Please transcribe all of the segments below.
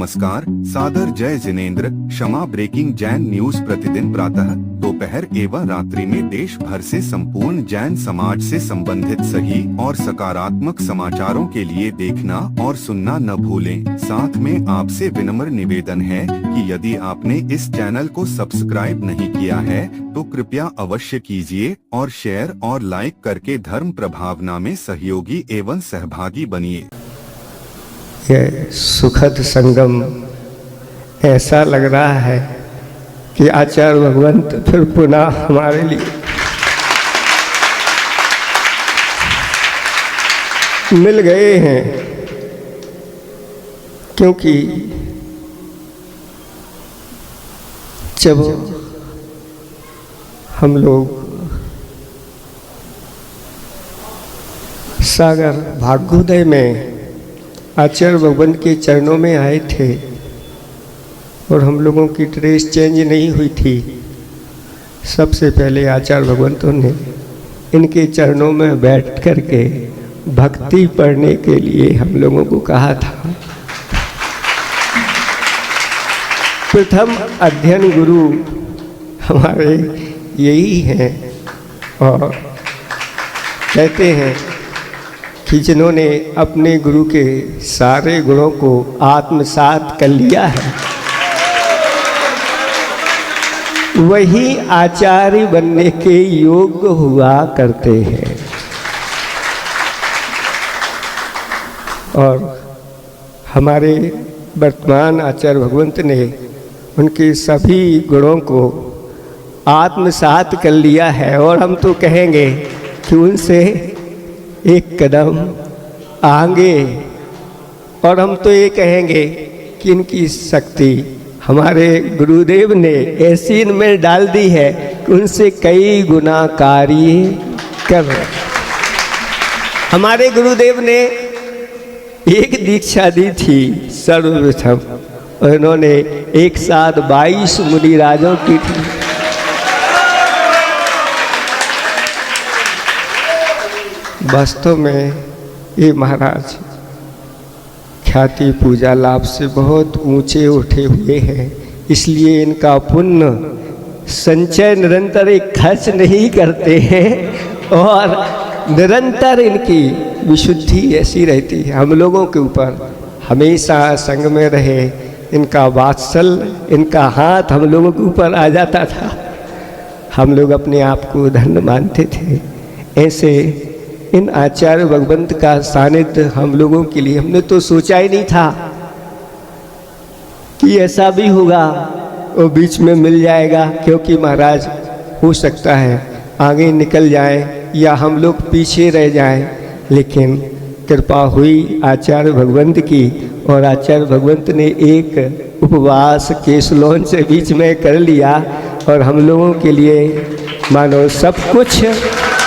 नमस्कार, सादर जय जिनेंद्र। क्षमा ब्रेकिंग जैन न्यूज प्रतिदिन प्रातः, दोपहर एवं रात्रि में देश भर से संपूर्ण जैन समाज से संबंधित सही और सकारात्मक समाचारों के लिए देखना और सुनना न भूलें। साथ में आपसे विनम्र निवेदन है कि यदि आपने इस चैनल को सब्सक्राइब नहीं किया है तो कृपया अवश्य कीजिए और शेयर और लाइक करके धर्म प्रभावना में सहयोगी एवं सहभागी बनिए। यह सुखद संगम ऐसा लग रहा है कि आचार्य भगवंत फिर पुनः हमारे लिए मिल गए हैं, क्योंकि जब हम लोग सागर भाग्योदय में आचार्य भगवंत के चरणों में आए थे और हम लोगों की ड्रेस चेंज नहीं हुई थी, सबसे पहले आचार्य भगवंतों ने इनके चरणों में बैठ करके भक्ति पढ़ने के लिए हम लोगों को कहा था। प्रथम अध्ययन गुरु हमारे यही हैं और कहते हैं कि जिन्होंने अपने गुरु के सारे गुणों को आत्मसात कर लिया है वही आचार्य बनने के योग्य हुआ करते हैं। और हमारे वर्तमान आचार्य भगवंत ने उनके सभी गुणों को आत्मसात कर लिया है और हम तो कहेंगे कि उनसे एक कदम आगे, और हम तो ये कहेंगे कि इनकी शक्ति हमारे गुरुदेव ने ऐसी इनमें डाल दी है कि उनसे कई गुना कार्य कर रहे। हमारे गुरुदेव ने एक दीक्षा दी थी सर्वप्रथम, और इन्होंने एक साथ 22 मुनिराजों की थी। वास्तव में ये महाराज ख्याति पूजा लाभ से बहुत ऊंचे उठे हुए हैं, इसलिए इनका पुण्य संचय निरंतर एक खर्च नहीं करते हैं और निरंतर इनकी विशुद्धि ऐसी रहती है। हम लोगों के ऊपर हमेशा संग में रहे इनका वात्सल्य, इनका हाथ हम लोगों के ऊपर आ जाता था। हम लोग अपने आप को धन्य मानते थे। ऐसे इन आचार्य भगवंत का सानिध्य हम लोगों के लिए, हमने तो सोचा ही नहीं था कि ऐसा भी होगा और बीच में मिल जाएगा, क्योंकि महाराज हो सकता है आगे निकल जाए या हम लोग पीछे रह जाएं, लेकिन कृपा हुई आचार्य भगवंत की और आचार्य भगवंत ने एक उपवास केसलोन से बीच में कर लिया और हम लोगों के लिए मानो सब कुछ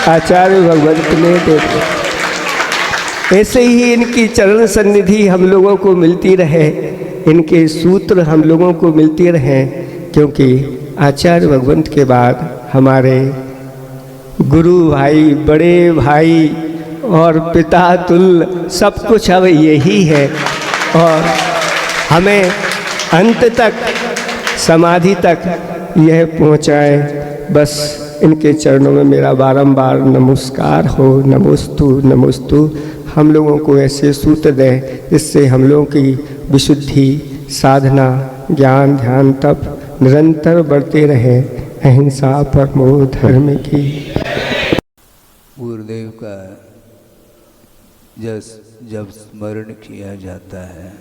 आचार्य भगवंत ने दे दिया। ऐसे ही इनकी चरण सन्निधि हम लोगों को मिलती रहे, इनके सूत्र हम लोगों को मिलते रहे, क्योंकि आचार्य भगवंत के बाद हमारे गुरु भाई, बड़े भाई और पिता तुल्य सब कुछ अब यही है और हमें अंत तक समाधि तक यह पहुँचाए। बस इनके चरणों में मेरा बारंबार नमस्कार हो। नमोस्तु नमोस्तु। हम लोगों को ऐसे सूत्र दें जिससे हम लोगों की विशुद्धि, साधना, ज्ञान, ध्यान, तप निरंतर बढ़ते रहे। अहिंसा परमो धर्म की। गुरुदेव का जब स्मरण किया जाता है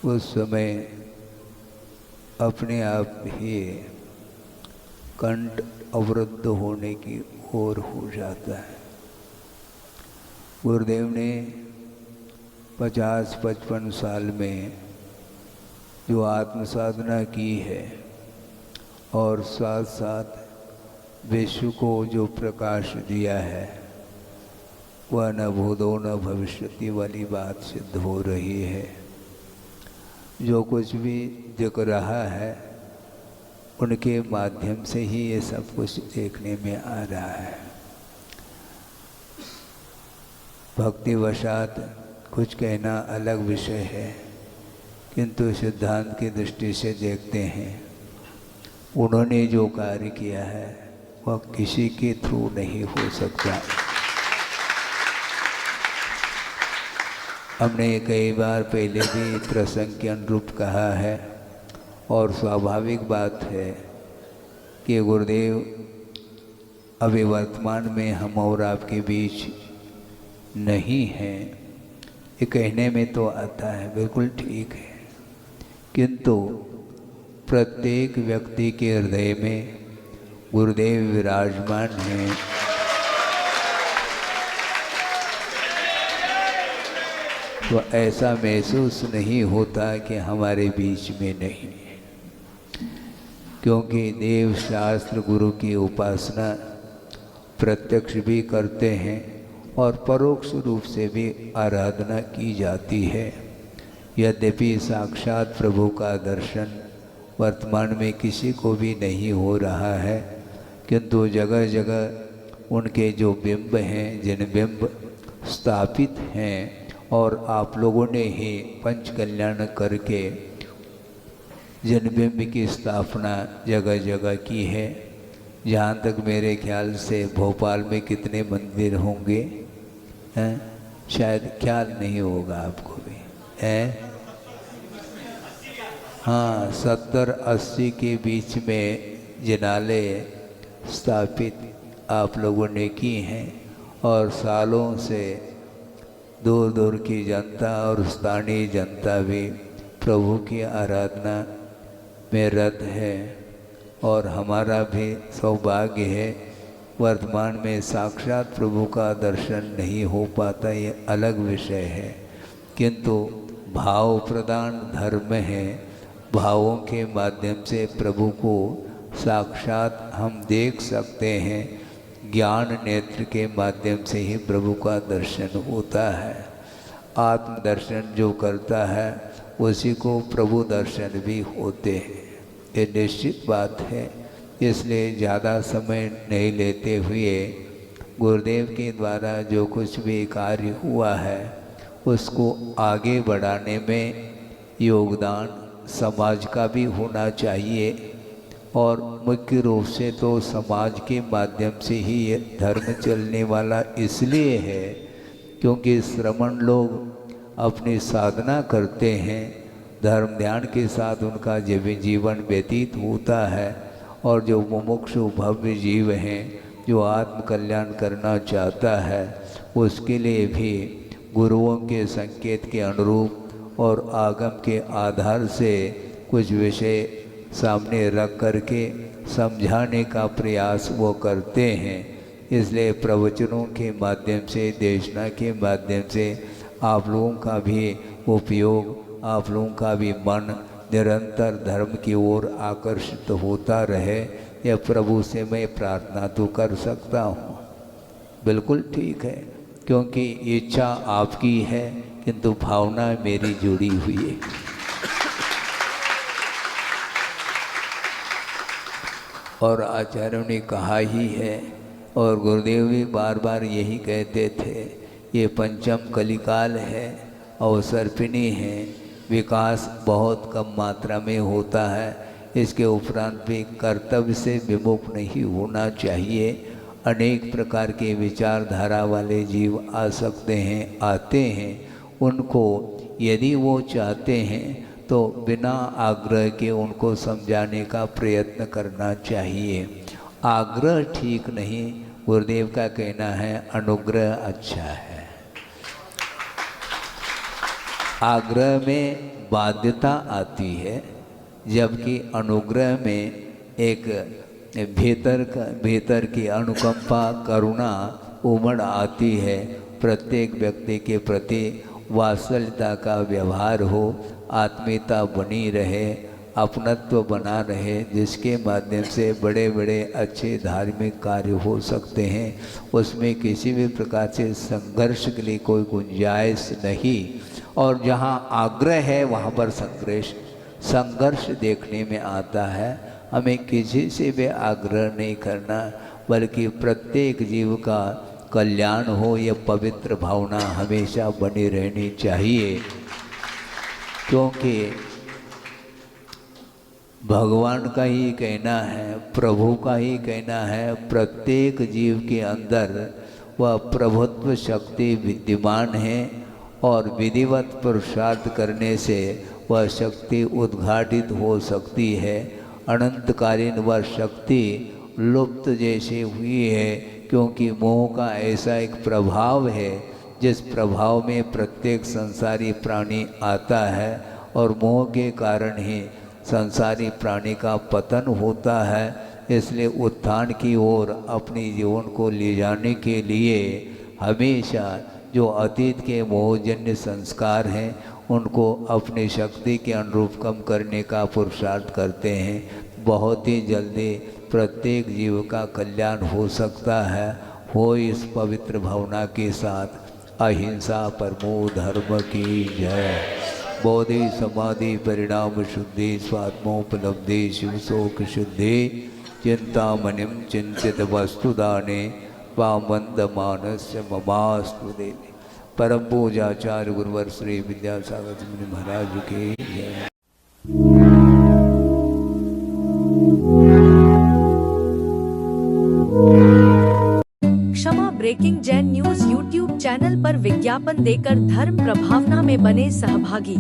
उस समय अपने आप ही कंठ अवरुद्ध होने की ओर हो जाता है। गुरुदेव ने 50-55 साल में जो आत्म साधना की है और साथ साथ विश्व को जो प्रकाश दिया है वह न भूतो न भविष्यति वाली बात सिद्ध हो रही है। जो कुछ भी दिख रहा है उनके माध्यम से ही ये सब कुछ देखने में आ रहा है। भक्तिवशात कुछ कहना अलग विषय है, किंतु सिद्धांत की दृष्टि से देखते हैं, उन्होंने जो कार्य किया है वह किसी के थ्रू नहीं हो सकता। हमने कई बार पहले भी प्रसंग के अनुरूप कहा है, और स्वाभाविक बात है कि गुरुदेव अभी वर्तमान में हम और आपके बीच नहीं हैं, ये कहने में तो आता है, बिल्कुल ठीक है, किंतु प्रत्येक व्यक्ति के हृदय में गुरुदेव विराजमान हैं। तो ऐसा महसूस नहीं होता कि हमारे बीच में नहीं, क्योंकि देव शास्त्र गुरु की उपासना प्रत्यक्ष भी करते हैं और परोक्ष रूप से भी आराधना की जाती है। यद्यपि साक्षात प्रभु का दर्शन वर्तमान में किसी को भी नहीं हो रहा है, किंतु जगह जगह उनके जो बिंब हैं, जिन बिंब स्थापित हैं, और आप लोगों ने ही पंच कल्याण करके जिन बिंब की स्थापना जगह जगह की है। जहाँ तक मेरे ख्याल से भोपाल में कितने मंदिर होंगे हैं, शायद ख्याल नहीं होगा आपको भी, हैं? हाँ, 70-80 के बीच में जिनालय स्थापित आप लोगों ने की हैं, और सालों से दूर दूर की जनता और स्थानीय जनता भी प्रभु की आराधना में रत है। और हमारा भी सौभाग्य है, वर्तमान में साक्षात प्रभु का दर्शन नहीं हो पाता, ये अलग विषय है, किंतु भाव प्रदान धर्म है। भावों के माध्यम से प्रभु को साक्षात हम देख सकते हैं। ज्ञान नेत्र के माध्यम से ही प्रभु का दर्शन होता है। आत्मदर्शन जो करता है उसी को प्रभु दर्शन भी होते हैं, ये निश्चित बात है। इसलिए ज़्यादा समय नहीं लेते हुए गुरुदेव के द्वारा जो कुछ भी कार्य हुआ है उसको आगे बढ़ाने में योगदान समाज का भी होना चाहिए, और मुख्य रूप से तो समाज के माध्यम से ही ये धर्म चलने वाला इसलिए है क्योंकि श्रमण लोग अपनी साधना करते हैं, धर्म ध्यान के साथ उनका जीवन व्यतीत होता है, और जो मुमुक्षु भव्य जीव हैं जो आत्म कल्याण करना चाहता है उसके लिए भी गुरुओं के संकेत के अनुरूप और आगम के आधार से कुछ विषय सामने रख करके समझाने का प्रयास वो करते हैं। इसलिए प्रवचनों के माध्यम से, देशना के माध्यम से आप लोगों का भी उपयोग, आप लोगों का भी मन निरंतर धर्म की ओर आकर्षित होता रहे, यह प्रभु से मैं प्रार्थना तो कर सकता हूँ। बिल्कुल ठीक है, क्योंकि इच्छा आपकी है किंतु भावना मेरी जुड़ी हुई है। और आचार्यों ने कहा ही है, और गुरुदेव भी बार बार यही कहते थे, ये पंचम कलिकाल है, अवसर्पिणी है, विकास बहुत कम मात्रा में होता है। इसके उपरांत भी कर्तव्य से विमुख नहीं होना चाहिए। अनेक प्रकार के विचारधारा वाले जीव आ सकते हैं, आते हैं, उनको यदि वो चाहते हैं तो बिना आग्रह के उनको समझाने का प्रयत्न करना चाहिए। आग्रह ठीक नहीं, गुरुदेव का कहना है अनुग्रह अच्छा है। आग्रह में बाध्यता आती है, जबकि अनुग्रह में एक भीतर की अनुकंपा, करुणा उमड़ आती है। प्रत्येक व्यक्ति के प्रति वात्सल्यता का व्यवहार हो, आत्मीयता बनी रहे, अपनत्व बना रहे, जिसके माध्यम से बड़े बड़े अच्छे धार्मिक कार्य हो सकते हैं। उसमें किसी भी प्रकार से संघर्ष के लिए कोई गुंजाइश नहीं। और जहाँ आग्रह है वहाँ पर संघर्ष देखने में आता है। हमें किसी से भी आग्रह नहीं करना, बल्कि प्रत्येक जीव का कल्याण हो, यह पवित्र भावना हमेशा बनी रहनी चाहिए। क्योंकि भगवान का ही कहना है, प्रभु का ही कहना है, प्रत्येक जीव के अंदर वह प्रभुत्व शक्ति विद्यमान है और विधिवत पुरुषार्थ करने से वह शक्ति उद्घाटित हो सकती है। अनंतकालीन वह शक्ति लुप्त जैसे हुई है, क्योंकि मोह का ऐसा एक प्रभाव है जिस प्रभाव में प्रत्येक संसारी प्राणी आता है और मोह के कारण ही संसारी प्राणी का पतन होता है। इसलिए उत्थान की ओर अपने जीवन को ले जाने के लिए हमेशा जो अतीत के मोहजन्य संस्कार हैं उनको अपनी शक्ति के अनुरूप कम करने का पुरुषार्थ करते हैं। बहुत ही जल्दी प्रत्येक जीव का कल्याण हो सकता है। हो इस पवित्र भावना के साथ अहिंसा परमो धर्म की जय। बोधि समाधि परिणाम शुद्धि स्वात्मोपलब्धि शिव शोक शुद्धि चिंतामणिम चिंतित वस्तुदाने वामंद मानस्य ममास्तु देवी। परम पूजाचार्य गुरुवर श्री विद्यासागर मुनि महाराज की जय। Kshama breaking Jain news YouTube channel पर विज्ञापन देकर धर्म प्रभावना में बने सहभागी।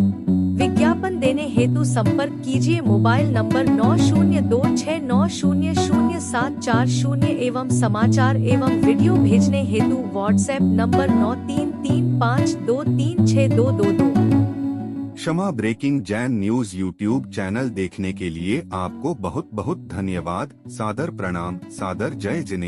विज्ञापन देने हेतु संपर्क कीजिए मोबाइल नंबर 9026900740 एवं समाचार एवं वीडियो भेजने हेतु WhatsApp number 9335236222। Kshama breaking Jain news YouTube channel देखने के लिए आपको बहुत बहुत धन्यवाद। सादर प्रणाम, सादर जय जिनेंद्र।